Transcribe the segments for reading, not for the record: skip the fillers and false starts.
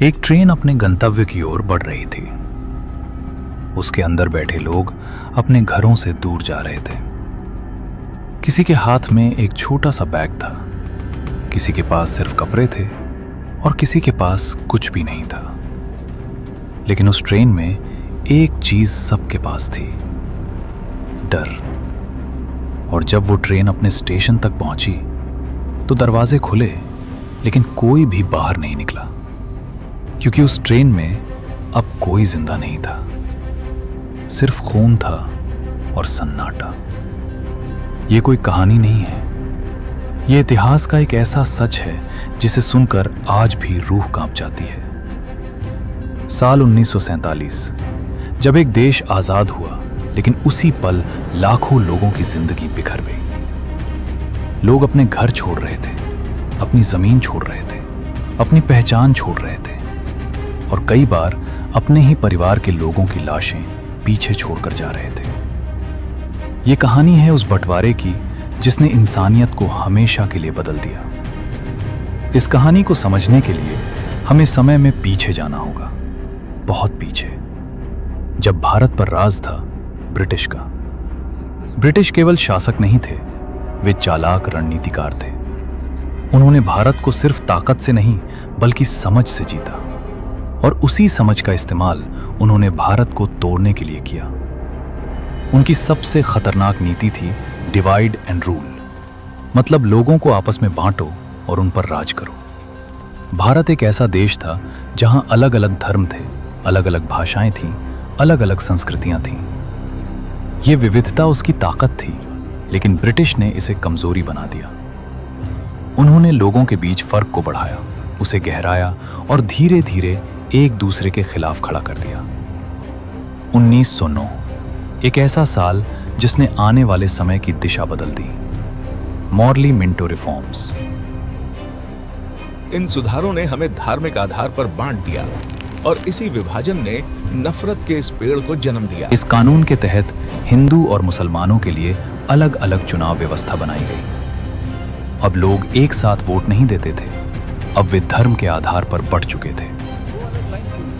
एक ट्रेन अपने गंतव्य की ओर बढ़ रही थी। उसके अंदर बैठे लोग अपने घरों से दूर जा रहे थे। किसी के हाथ में एक छोटा सा बैग था, किसी के पास सिर्फ कपड़े थे और किसी के पास कुछ भी नहीं था। लेकिन उस ट्रेन में एक चीज सबके पास थी, डर। और जब वो ट्रेन अपने स्टेशन तक पहुंची तो दरवाजे खुले, लेकिन कोई भी बाहर नहीं निकला, क्योंकि उस ट्रेन में अब कोई जिंदा नहीं था, सिर्फ खून था और सन्नाटा। ये कोई कहानी नहीं है, ये इतिहास का एक ऐसा सच है जिसे सुनकर आज भी रूह कांप जाती है। साल 1947, जब एक देश आजाद हुआ, लेकिन उसी पल लाखों लोगों की जिंदगी बिखर गई। लोग अपने घर छोड़ रहे थे, अपनी जमीन छोड़ रहे थे, अपनी पहचान छोड़ रहे थे और कई बार अपने ही परिवार के लोगों की लाशें पीछे छोड़कर जा रहे थे। ये कहानी है उस बंटवारे की जिसने इंसानियत को हमेशा के लिए बदल दिया। इस कहानी को समझने के लिए हमें समय में पीछे जाना होगा, बहुत पीछे, जब भारत पर राज था ब्रिटिश का। ब्रिटिश केवल शासक नहीं थे, वे चालाक रणनीतिकार थे। उन्होंने भारत को सिर्फ ताकत से नहीं बल्कि समझ से जीता, और उसी समझ का इस्तेमाल उन्होंने भारत को तोड़ने के लिए किया। उनकी सबसे खतरनाक नीति थी डिवाइड एंड रूल, मतलब लोगों को आपस में बांटो और उन पर राज करो। भारत एक ऐसा देश था जहां अलग अलग धर्म थे, अलग अलग भाषाएं थीं, अलग अलग संस्कृतियां थीं। ये विविधता उसकी ताकत थी, लेकिन ब्रिटिश ने इसे कमजोरी बना दिया। उन्होंने लोगों के बीच फर्क को बढ़ाया, उसे गहराया और धीरे धीरे एक दूसरे के खिलाफ खड़ा कर दिया। 1909, एक ऐसा साल जिसने आने वाले समय की दिशा बदल दी। Morley Minto reforms. इन सुधारों ने हमें धार्मिक आधार पर बांट दिया और इसी विभाजन ने नफरत के इस पेड़ को जन्म दिया। इस कानून के तहत हिंदू और मुसलमानों के लिए अलग अलग चुनाव व्यवस्था बनाई गई। अब लोग एक साथ वोट नहीं देते थे, अब वे धर्म के आधार पर बंट चुके थे।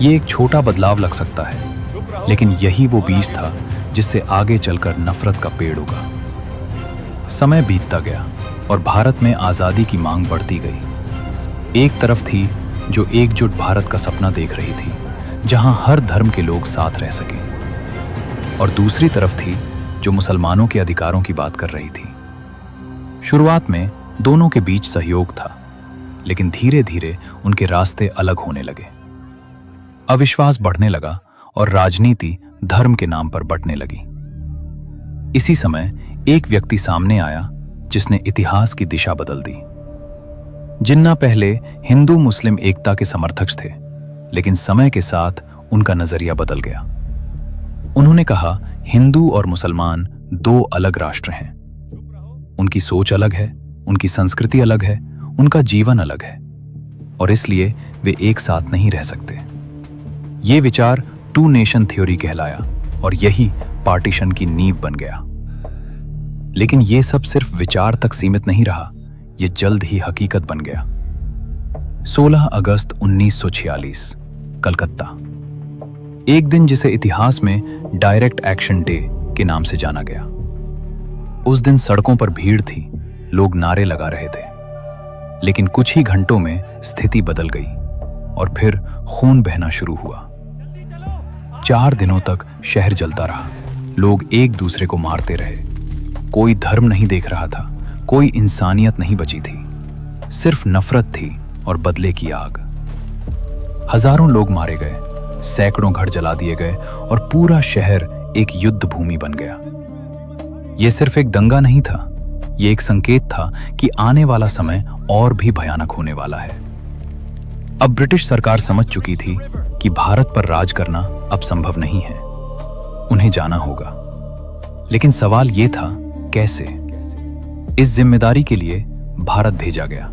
ये एक छोटा बदलाव लग सकता है, लेकिन यही वो बीज था जिससे आगे चलकर नफरत का पेड़ उगा। समय बीतता गया और भारत में आजादी की मांग बढ़ती गई। एक तरफ थी जो एकजुट भारत का सपना देख रही थी, जहां हर धर्म के लोग साथ रह सकें, और दूसरी तरफ थी जो मुसलमानों के अधिकारों की बात कर रही थी। शुरुआत में दोनों के बीच सहयोग था, लेकिन धीरे धीरे उनके रास्ते अलग होने लगे। अविश्वास बढ़ने लगा और राजनीति धर्म के नाम पर बंटने लगी। इसी समय एक व्यक्ति सामने आया जिसने इतिहास की दिशा बदल दी। जिन्ना पहले हिंदू मुस्लिम एकता के समर्थक थे, लेकिन समय के साथ उनका नजरिया बदल गया। उन्होंने कहा, हिंदू और मुसलमान दो अलग राष्ट्र हैं। उनकी सोच अलग है, उनकी संस्कृति अलग है, उनका जीवन अलग है, और इसलिए वे एक साथ नहीं रह सकते। ये विचार टू नेशन थ्योरी कहलाया और यही पार्टीशन की नींव बन गया। लेकिन ये सब सिर्फ विचार तक सीमित नहीं रहा, ये जल्द ही हकीकत बन गया। 16 अगस्त 1946, कलकत्ता। एक दिन जिसे इतिहास में डायरेक्ट एक्शन डे के नाम से जाना गया। उस दिन सड़कों पर भीड़ थी, लोग नारे लगा रहे थे, लेकिन कुछ ही घंटों में स्थिति बदल गई और फिर खून बहना शुरू हुआ। 4 दिनों तक शहर जलता रहा, लोग एक दूसरे को मारते रहे। कोई धर्म नहीं देख रहा था, कोई इंसानियत नहीं बची थी, सिर्फ नफरत थी और बदले की आग। हजारों लोग मारे गए, सैकड़ों घर जला दिए गए और पूरा शहर एक युद्ध भूमि बन गया। यह सिर्फ एक दंगा नहीं था, यह एक संकेत था कि आने वाला समय और भी भयानक होने वाला है। अब ब्रिटिश सरकार समझ चुकी थी कि भारत पर राज करना अब संभव नहीं है, उन्हें जाना होगा। लेकिन सवाल यह था, कैसे? इस जिम्मेदारी के लिए भारत भेजा गया।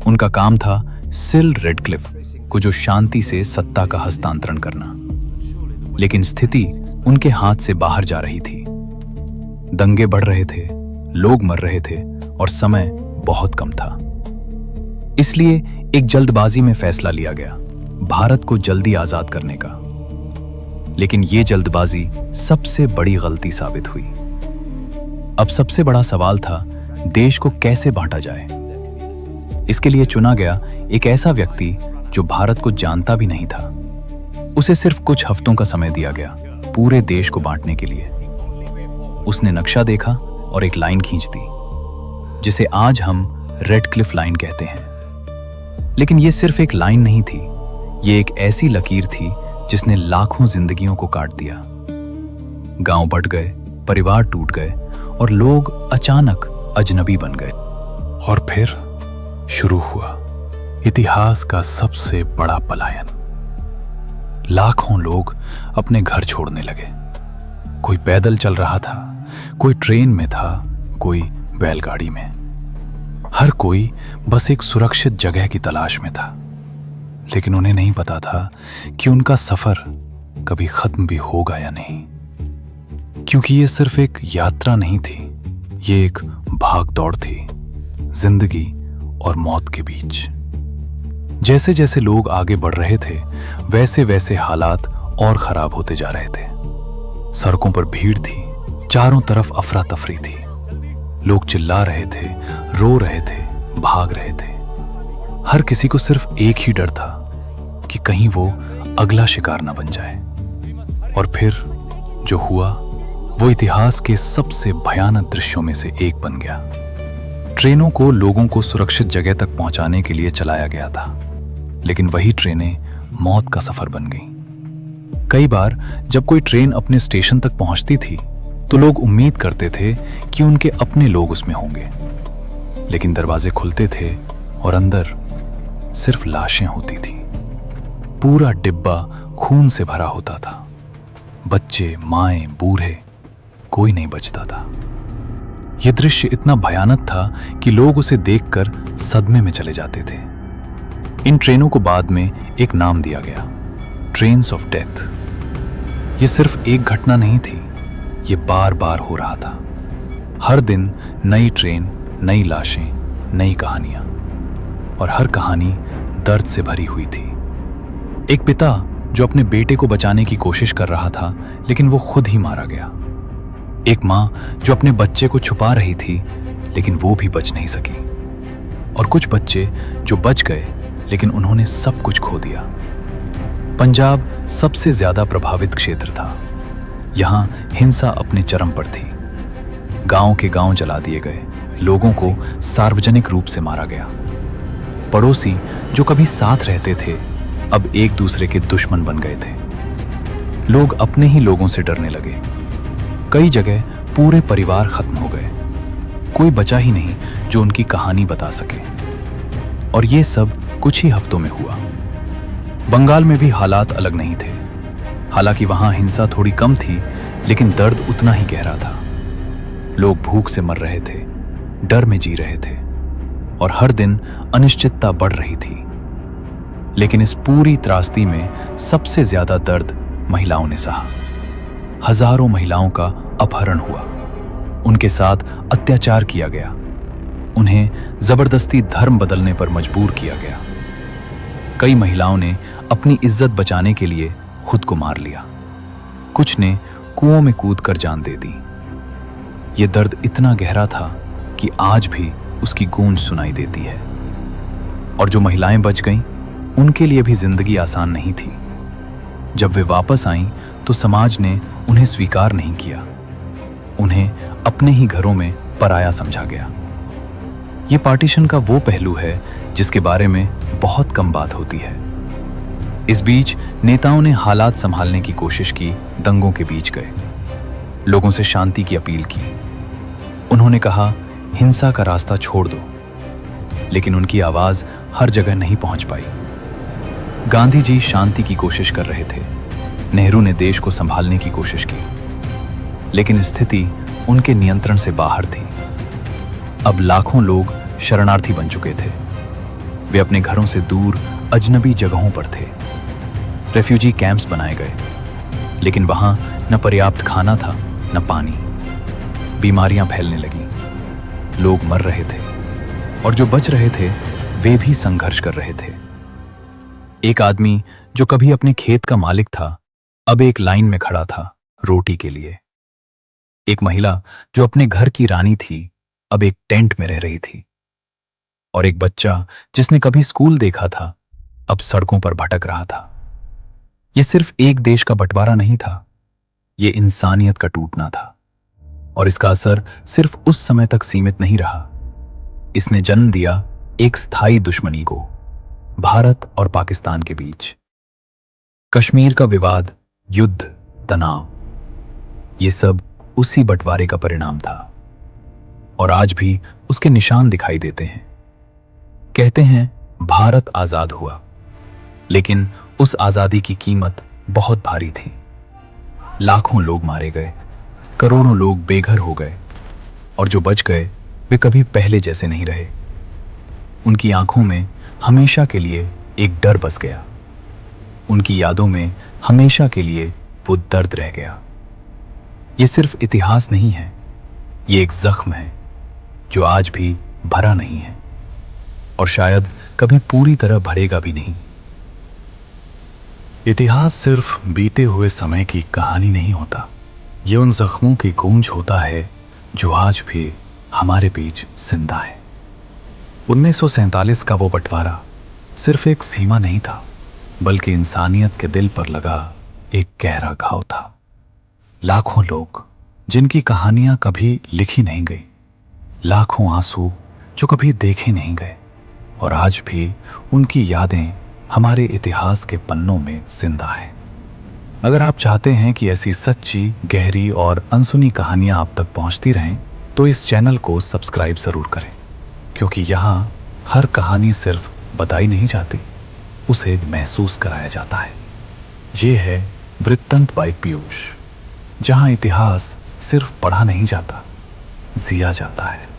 उनका काम था सिल रेडक्लिफ को, जो शांति से सत्ता का हस्तांतरण करना। लेकिन स्थिति उनके हाथ से बाहर जा रही थी। दंगे बढ़ रहे थे, लोग मर रहे थे और समय बहुत कम था। इसलिए एक जल्दबाजी में फैसला लिया गया, भारत को जल्दी आजाद करने का। लेकिन ये जल्दबाजी सबसे बड़ी गलती साबित हुई। अब सबसे बड़ा सवाल था देश को कैसे बांटा जाए। इसके लिए चुना गया एक ऐसा व्यक्ति जो भारत को जानता भी नहीं था। उसे सिर्फ कुछ हफ्तों का समय दिया गया पूरे देश को बांटने के लिए। उसने नक्शा देखा और एक लाइन खींच दी, जिसे आज हम रेड क्लिफ लाइन कहते हैं। लेकिन यह सिर्फ एक लाइन नहीं थी, ये एक ऐसी लकीर थी जिसने लाखों जिंदगियों को काट दिया। गांव बंट गए, परिवार टूट गए और लोग अचानक अजनबी बन गए। और फिर शुरू हुआ इतिहास का सबसे बड़ा पलायन। लाखों लोग अपने घर छोड़ने लगे। कोई पैदल चल रहा था, कोई ट्रेन में था, कोई बैलगाड़ी में। हर कोई बस एक सुरक्षित जगह की तलाश में था। लेकिन उन्हें नहीं पता था कि उनका सफर कभी खत्म भी होगा या नहीं, क्योंकि ये सिर्फ एक यात्रा नहीं थी, ये एक भाग दौड़ थी जिंदगी और मौत के बीच। जैसे जैसे लोग आगे बढ़ रहे थे, वैसे वैसे हालात और खराब होते जा रहे थे। सड़कों पर भीड़ थी, चारों तरफ अफरा तफरी थी। लोग चिल्ला रहे थे, रो रहे थे, भाग रहे थे। हर किसी को सिर्फ एक ही डर था कि कहीं वो अगला शिकार न बन जाए। और फिर जो हुआ वो इतिहास के सबसे भयानक दृश्यों में से एक बन गया। ट्रेनों को लोगों को सुरक्षित जगह तक पहुंचाने के लिए चलाया गया था, लेकिन वही ट्रेनें मौत का सफर बन गईं। कई बार जब कोई ट्रेन अपने स्टेशन तक पहुंचती थी तो लोग उम्मीद करते थे कि उनके अपने लोग उसमें होंगे, लेकिन दरवाजे खुलते थे और अंदर सिर्फ लाशें होती थी। पूरा डिब्बा खून से भरा होता था। बच्चे, माएं, बूढ़े, कोई नहीं बचता था। यह दृश्य इतना भयानक था कि लोग उसे देखकर सदमे में चले जाते थे। इन ट्रेनों को बाद में एक नाम दिया गया, ट्रेन्स ऑफ डेथ। यह सिर्फ एक घटना नहीं थी, ये बार बार हो रहा था। हर दिन नई ट्रेन, नई लाशें, नई कहानियां, और हर कहानी दर्द से भरी हुई थी। एक पिता जो अपने बेटे को बचाने की कोशिश कर रहा था, लेकिन वो खुद ही मारा गया। एक मां जो अपने बच्चे को छुपा रही थी, लेकिन वो भी बच नहीं सकी। और कुछ बच्चे जो बच गए, लेकिन उन्होंने सब कुछ खो दिया। पंजाब सबसे ज्यादा प्रभावित क्षेत्र था। यहां हिंसा अपने चरम पर थी। गांव के गांव जला दिए गए, लोगों को सार्वजनिक रूप से मारा गया। पड़ोसी जो कभी साथ रहते थे, अब एक दूसरे के दुश्मन बन गए थे। लोग अपने ही लोगों से डरने लगे। कई जगह पूरे परिवार खत्म हो गए। कोई बचा ही नहीं जो उनकी कहानी बता सके। और ये सब कुछ ही हफ्तों में हुआ। बंगाल में भी हालात अलग नहीं थे। हालांकि वहां हिंसा थोड़ी कम थी, लेकिन दर्द उतना ही गहरा था। लोग भूख से मर रहे थे, डर में जी रहे थे, और हर दिन अनिश्चितता बढ़ रही थी। लेकिन इस पूरी त्रासदी में सबसे ज्यादा दर्द महिलाओं ने सहा। हजारों महिलाओं का अपहरण हुआ, उनके साथ अत्याचार किया गया, उन्हें जबरदस्ती धर्म बदलने पर मजबूर किया गया। कई महिलाओं ने अपनी इज्जत बचाने के लिए खुद को मार लिया। कुछ ने कुओं में कूदकर जान दे दी। यह दर्द इतना गहरा था कि आज भी उसकी गूंज सुनाई देती है। और जो महिलाएं बच गईं, उनके लिए भी जिंदगी आसान नहीं थी। जब वे वापस आईं तो समाज ने उन्हें स्वीकार नहीं किया। उन्हें अपने ही घरों में पराया समझा गया। ये पार्टीशन का वो पहलू है जिसके बारे में बहुत कम बात होती है। इस बीच नेताओं ने हालात संभालने की कोशिश की, दंगों के बीच गए, लोगों से शांति की अपील की। उन्होंने कहा, हिंसा का रास्ता छोड़ दो, लेकिन उनकी आवाज हर जगह नहीं पहुंच पाई। गांधी जी शांति की कोशिश कर रहे थे, नेहरू ने देश को संभालने की कोशिश की, लेकिन स्थिति उनके नियंत्रण से बाहर थी। अब लाखों लोग शरणार्थी बन चुके थे। वे अपने घरों से दूर अजनबी जगहों पर थे। रेफ्यूजी कैंप्स बनाए गए, लेकिन वहां न पर्याप्त खाना था, न पानी। बीमारियां फैलने लगीं, लोग मर रहे थे, और जो बच रहे थे वे भी संघर्ष कर रहे थे। एक आदमी जो कभी अपने खेत का मालिक था, अब एक लाइन में खड़ा था रोटी के लिए। एक महिला जो अपने घर की रानी थी, अब एक टेंट में रह रही थी। और एक बच्चा जिसने कभी स्कूल देखा था, अब सड़कों पर भटक रहा था। यह सिर्फ एक देश का बंटवारा नहीं था, यह इंसानियत का टूटना था। और इसका असर सिर्फ उस समय तक सीमित नहीं रहा। इसने जन्म दिया एक स्थायी दुश्मनी को, भारत और पाकिस्तान के बीच। कश्मीर का विवाद, युद्ध, तनाव, ये सब उसी बंटवारे का परिणाम था। और आज भी उसके निशान दिखाई देते हैं। कहते हैं भारत आजाद हुआ, लेकिन उस आजादी की कीमत बहुत भारी थी। लाखों लोग मारे गए, करोड़ों लोग बेघर हो गए, और जो बच गए वे कभी पहले जैसे नहीं रहे। उनकी आंखों में हमेशा के लिए एक डर बस गया। उनकी यादों में हमेशा के लिए वो दर्द रह गया। ये सिर्फ इतिहास नहीं है, ये एक जख्म है जो आज भी भरा नहीं है, और शायद कभी पूरी तरह भरेगा भी नहीं। इतिहास सिर्फ बीते हुए समय की कहानी नहीं होता, ये उन जख्मों की गूंज होता है जो आज भी हमारे बीच जिंदा है। 1947 का वो बंटवारा सिर्फ एक सीमा नहीं था, बल्कि इंसानियत के दिल पर लगा एक गहरा घाव था। लाखों लोग जिनकी कहानियां कभी लिखी नहीं गई, लाखों आंसू जो कभी देखे नहीं गए, और आज भी उनकी यादें हमारे इतिहास के पन्नों में जिंदा है। अगर आप चाहते हैं कि ऐसी सच्ची, गहरी और अनसुनी कहानियां आप तक पहुंचती रहें, तो इस चैनल को सब्सक्राइब जरूर करें, क्योंकि यहाँ हर कहानी सिर्फ बताई नहीं जाती, उसे महसूस कराया जाता है। ये है वृत्तांत बाय पीयूष, जहाँ इतिहास सिर्फ पढ़ा नहीं जाता, जिया जाता है।